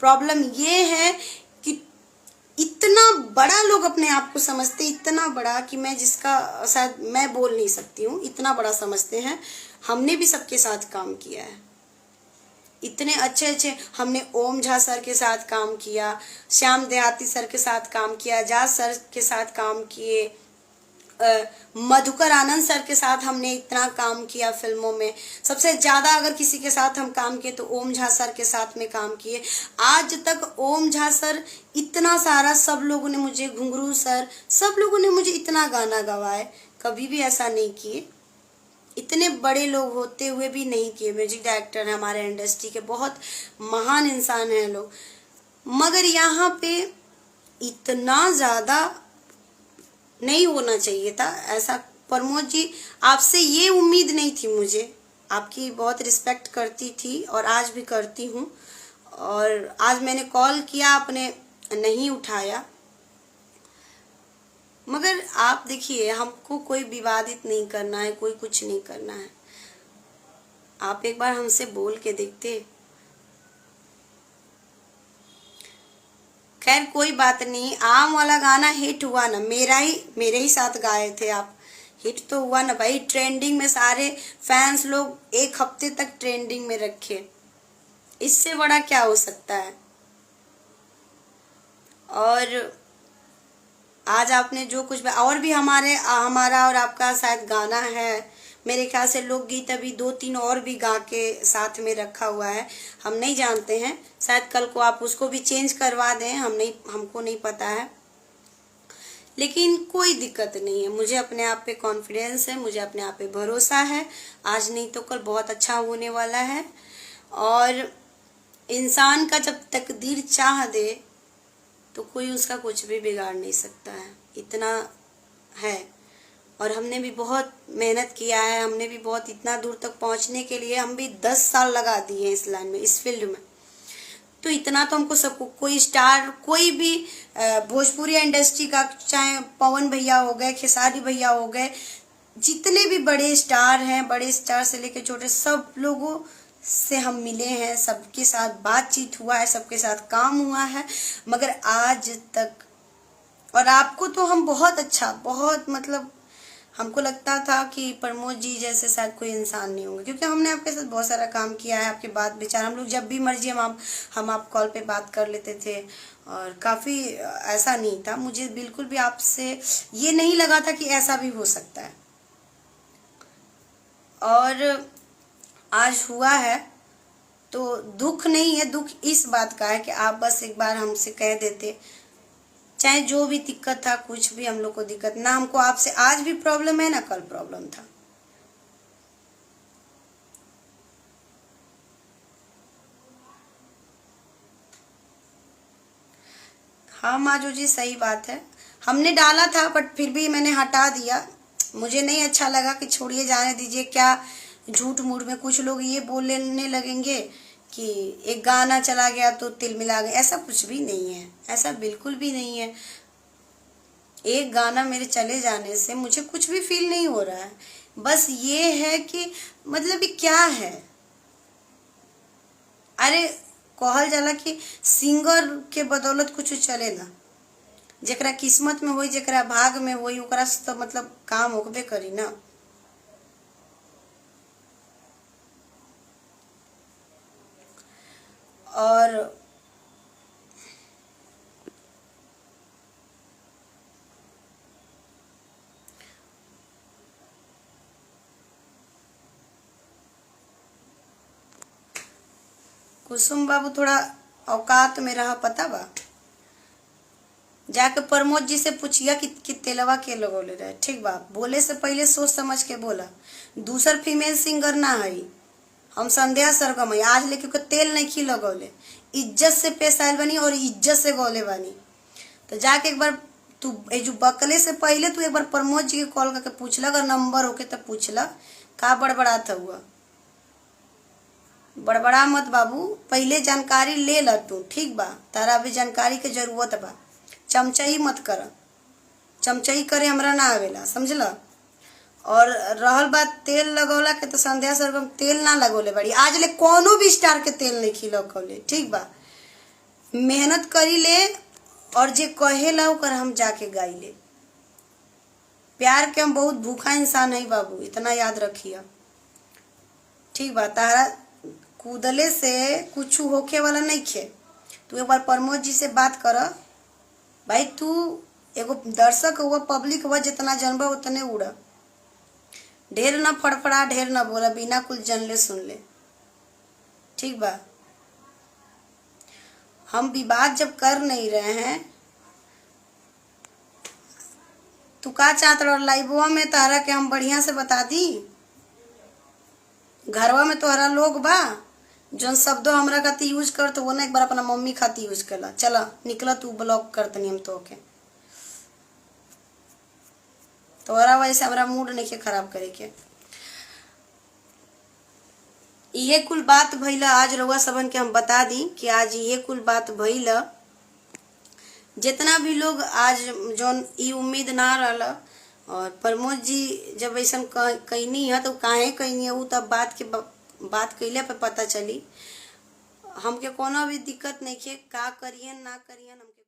Problem ये है कि इतना बड़ा लोग अपने आप को समझते, इतना बड़ा कि मैं जिसका शायद मैं बोल नहीं सकती हूँ, इतना बड़ा समझते हैं। हमने भी सबके साथ काम किया है, इतने अच्छे अच्छे, हमने ओम झा सर के साथ काम किया, श्याम देहाती सर के साथ काम किया, एजाज सर के साथ काम किए, मधुकर आनंद सर के साथ हमने इतना काम किया फिल्मों में। सबसे ज्यादा अगर किसी के साथ हम काम किए तो ओम झा सर के साथ में काम किए। आज तक ओम झा सर इतना सारा, सब लोगों ने मुझे, घुंघरू सर, सब लोगों ने मुझे इतना गाना गवाए, कभी भी ऐसा नहीं किए। इतने बड़े लोग होते हुए भी नहीं किए। म्यूजिक डायरेक्टर है हमारे इंडस्ट्री के, बहुत महान इंसान हैं लोग, मगर यहाँ पे इतना ज्यादा नहीं होना चाहिए था ऐसा। प्रमोद जी, आपसे ये उम्मीद नहीं थी मुझे, आपकी बहुत रिस्पेक्ट करती थी और आज भी करती हूँ। और आज मैंने कॉल किया, आपने नहीं उठाया, मगर आप देखिए, हमको कोई विवादित नहीं करना है, कोई कुछ नहीं करना है। आप एक बार हमसे बोल के देखते। खैर कोई बात नहीं, आम वाला गाना हिट हुआ ना, मेरे ही साथ गाए थे आप, हिट तो हुआ ना भाई। ट्रेंडिंग में सारे फैंस लोग एक हफ्ते तक ट्रेंडिंग में रखे, इससे बड़ा क्या हो सकता है। और आज आपने जो कुछ, और भी हमारा और आपका शायद गाना है, मेरे ख्याल से लोकगीत अभी 2-3 और भी गा के साथ में रखा हुआ है, हम नहीं जानते हैं। शायद कल को आप उसको भी चेंज करवा दें, हमको नहीं पता है, लेकिन कोई दिक्कत नहीं है। मुझे अपने आप पे कॉन्फिडेंस है, मुझे अपने आप पे भरोसा है। आज नहीं तो कल बहुत अच्छा होने वाला है। और इंसान का जब तकदीर चाह दे तो कोई उसका कुछ भी बिगाड़ नहीं सकता है, इतना है। और हमने भी बहुत मेहनत किया है, हमने भी बहुत, इतना दूर तक पहुंचने के लिए हम भी 10 साल लगा दिए इस लाइन में, इस फील्ड में। तो इतना तो हमको सबको, कोई स्टार, कोई भी भोजपुरी इंडस्ट्री का, चाहे पवन भैया हो गए, खेसारी भैया हो गए, जितने भी बड़े स्टार हैं, बड़े स्टार से लेकर छोटे, सब लोगों से हम मिले हैं, सबके साथ बातचीत हुआ है, सबके साथ काम हुआ है, मगर आज तक, और आपको तो हम बहुत अच्छा, बहुत मतलब हमको लगता था कि प्रमोद जी जैसे शायद कोई इंसान नहीं होंगे, क्योंकि हमने आपके साथ बहुत सारा काम किया है। आपके बात विचार, हम लोग जब भी मर्जी हम आप कॉल पे बात कर लेते थे, और काफ़ी ऐसा नहीं था, मुझे बिल्कुल भी आपसे ये नहीं लगा था कि ऐसा भी हो सकता है। और आज हुआ है तो दुख नहीं है, दुख इस बात का है कि आप बस एक बार हमसे कह देते, चाहे जो भी दिक्कत था, कुछ भी हम लोग को दिक्कत ना, हमको आपसे आज भी प्रॉब्लम है ना कल प्रॉब्लम था। हाँ माजू जी, सही बात है, हमने डाला था बट फिर भी मैंने हटा दिया, मुझे नहीं अच्छा लगा कि छोड़िए, जाने दीजिए। क्या झूठ मूठ में कुछ लोग ये बोलने लगेंगे कि एक गाना चला गया तो तिल मिला गया, ऐसा कुछ भी नहीं है, ऐसा बिल्कुल भी नहीं है। एक गाना मेरे चले जाने से मुझे कुछ भी फील नहीं हो रहा है, बस ये है कि मतलब ये क्या है। अरे कहल जाला कि सिंगर के बदौलत कुछ चलेला, जेकरा किस्मत में होई, जेकरा भाग में होई, ओकरा से तो मतलब काम होबे करी ना। और कुसुम बाबू थोड़ा औकात में रहा, पता बा, जाके प्रमोद जी से पूछिया कि तेलवा के लगौले रहे, ठीक बा, बोले से पहले सोच समझ के बोला। दूसर फीमेल सिंगर ना है, हम संध्या सरगम है, आज लेके तेल नहीं खी लगौले, इज्जत से पेश आयल बनी और इज्जत से गौले बनी। तो जाके एक बार तू जो बकले से पहले तू एक बार प्रमोद जी के कॉल करके पूछला, अगर नंबर होके तो पूछला, का बड़बड़ाता हुआ। बड़बड़ा मत बाबू, पहले जानकारी ले ल तू, ठीक बा, तारा अभी जानकारी के जरूरत बा, चमचाई मत कर, चमचाई करे हमरा ना आवेला, समझला। और रहल बात तेल लगौला के, तो संध्या सरगम तेल ना लगौले बड़ी, आज ले कोनो भी स्टार के तेल नहीं खिलौले, ठीक बा। मेहनत करी ले और जे कहेला ओकर हम जाके गाई ले। प्यार के हम बहुत भूखा इंसान है बाबू, इतना याद रखिए। ठीक बा, तारा कूदले से कुछ होके वाला नहीं खे। तू एक बार प्रमोद जी से बात कर भाई। तू एगो दर्शक हुआ, पब्लिक हुआ, जितना जनबा उतने उड़ा। ढेर ना फड़फड़ा, ढेर ना बोला, बिना कुछ जन ले सुन ले। ठीक बा, हम विवाद जब कर नहीं रहे हैं, तू का चाहत रह लाइबवा में तारा के हम बढ़िया से बता दी। घरवा में तोहरा लोग बा जौन शब्दों हमरा खाती यूज कर, तो वो ना एक बार अपना मम्मी खाती यूज करला। चला निकला, तू ब्लॉक कर तनी हम तोके। तोहरा वजह से हमरा मूड नहीं के खराब करे के। ये कुल बात भइला आज रउआ सबन के हम बता दी कि आज ये कुल बात भइला। जितना भी लोग आज जौन ई उम्मीद ना रहला, और प्रमोद जी जब ऐसा कहनी है तो काहे कहनी है, वो तब बात कैले पे पता चली। हमके कोनो भी दिक्कत नहीं है, का करियन ना करियन हमके